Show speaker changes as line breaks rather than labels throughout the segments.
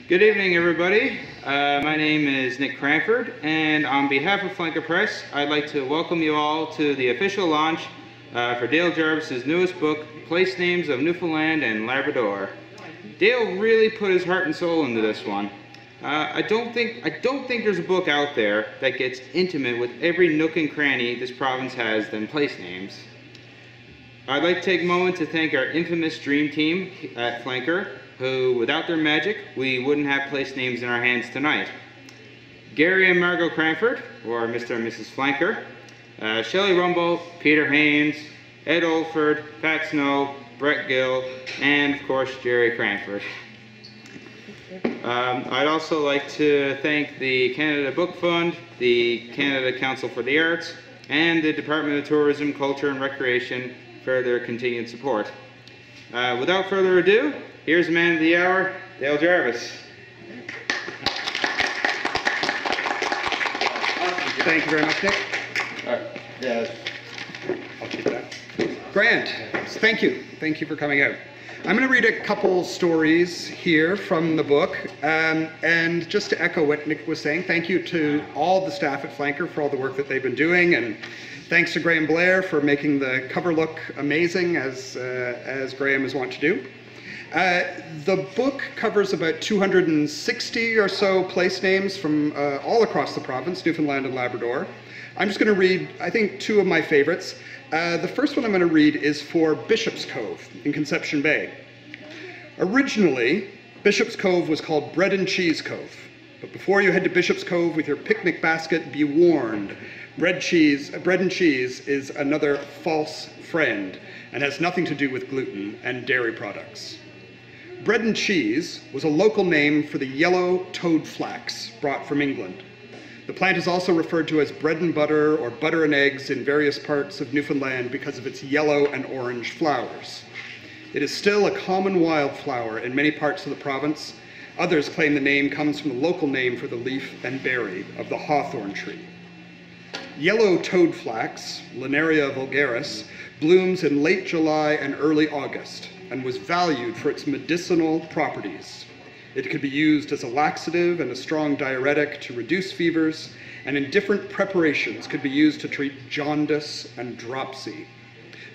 Good evening, everybody. My name is Nick Cranford, and on behalf of Flanker Press, I'd like to welcome you all to the official launch for Dale Jarvis's newest book, Place Names of Newfoundland and Labrador. Dale really put his heart and soul into this one. I don't think there's a book out there that gets intimate with every nook and cranny this province has than place names. I'd like to take a moment to thank our infamous dream team at Flanker, who, without their magic, we wouldn't have place names in our hands tonight. Gary and Margot Cranford, or Mr. and Mrs. Flanker, Shelley Rumble, Peter Haynes, Ed Oldford, Pat Snow, Brett Gill, and of course Jerry Cranford. I'd also like to thank the Canada Book Fund, the Canada Council for the Arts, and the Department of Tourism, Culture and Recreation for their continued support. Without further ado, here's the man of the hour, Dale Jarvis.
Thank you very much, Nick.
All right. Yeah.
I'll keep that. Grant, thank you. Thank you for coming out. I'm going to read a couple stories here from the book, and just to echo what Nick was saying, thank you to all the staff at Flanker for all the work that they've been doing, and thanks to Graham Blair for making the cover look amazing, as Graham is wont to do. The book covers about 260 or so place names from all across the province, Newfoundland and Labrador. I'm just going to read, I think, two of my favorites. The first one I'm going to read is for Bishop's Cove in Conception Bay. Originally, Bishop's Cove was called Bread and Cheese Cove. But before you head to Bishop's Cove with your picnic basket, be warned. Bread and cheese is another false friend and has nothing to do with gluten and dairy products. Bread and cheese was a local name for the yellow toad flax brought from England. The plant is also referred to as bread and butter or butter and eggs in various parts of Newfoundland because of its yellow and orange flowers. It is still a common wildflower in many parts of the province. Others claim the name comes from the local name for the leaf and berry of the hawthorn tree. Yellow toad flax, Linaria vulgaris, blooms in late July and early August and was valued for its medicinal properties. It could be used as a laxative and a strong diuretic to reduce fevers, and in different preparations could be used to treat jaundice and dropsy.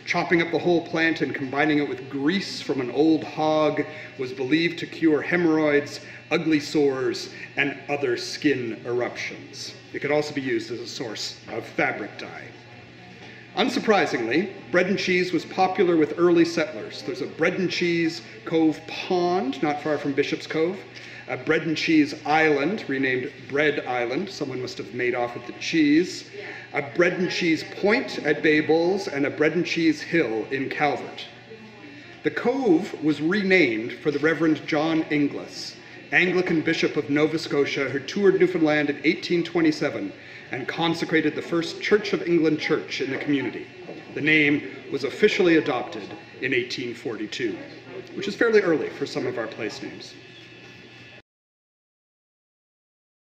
Chopping up the whole plant and combining it with grease from an old hog was believed to cure hemorrhoids, ugly sores, and other skin eruptions. It could also be used as a source of fabric dye. Unsurprisingly, bread and cheese was popular with early settlers. There's a bread and cheese Cove Pond, not far from Bishop's Cove, a bread and cheese island, renamed Bread Island, someone must have made off with the cheese, a bread and cheese point at Bay Bulls, and a bread and cheese hill in Calvert. The Cove was renamed for the Reverend John Inglis, Anglican Bishop of Nova Scotia, who toured Newfoundland in 1827 and consecrated the first Church of England church in the community. The name was officially adopted in 1842, which is fairly early for some of our place names.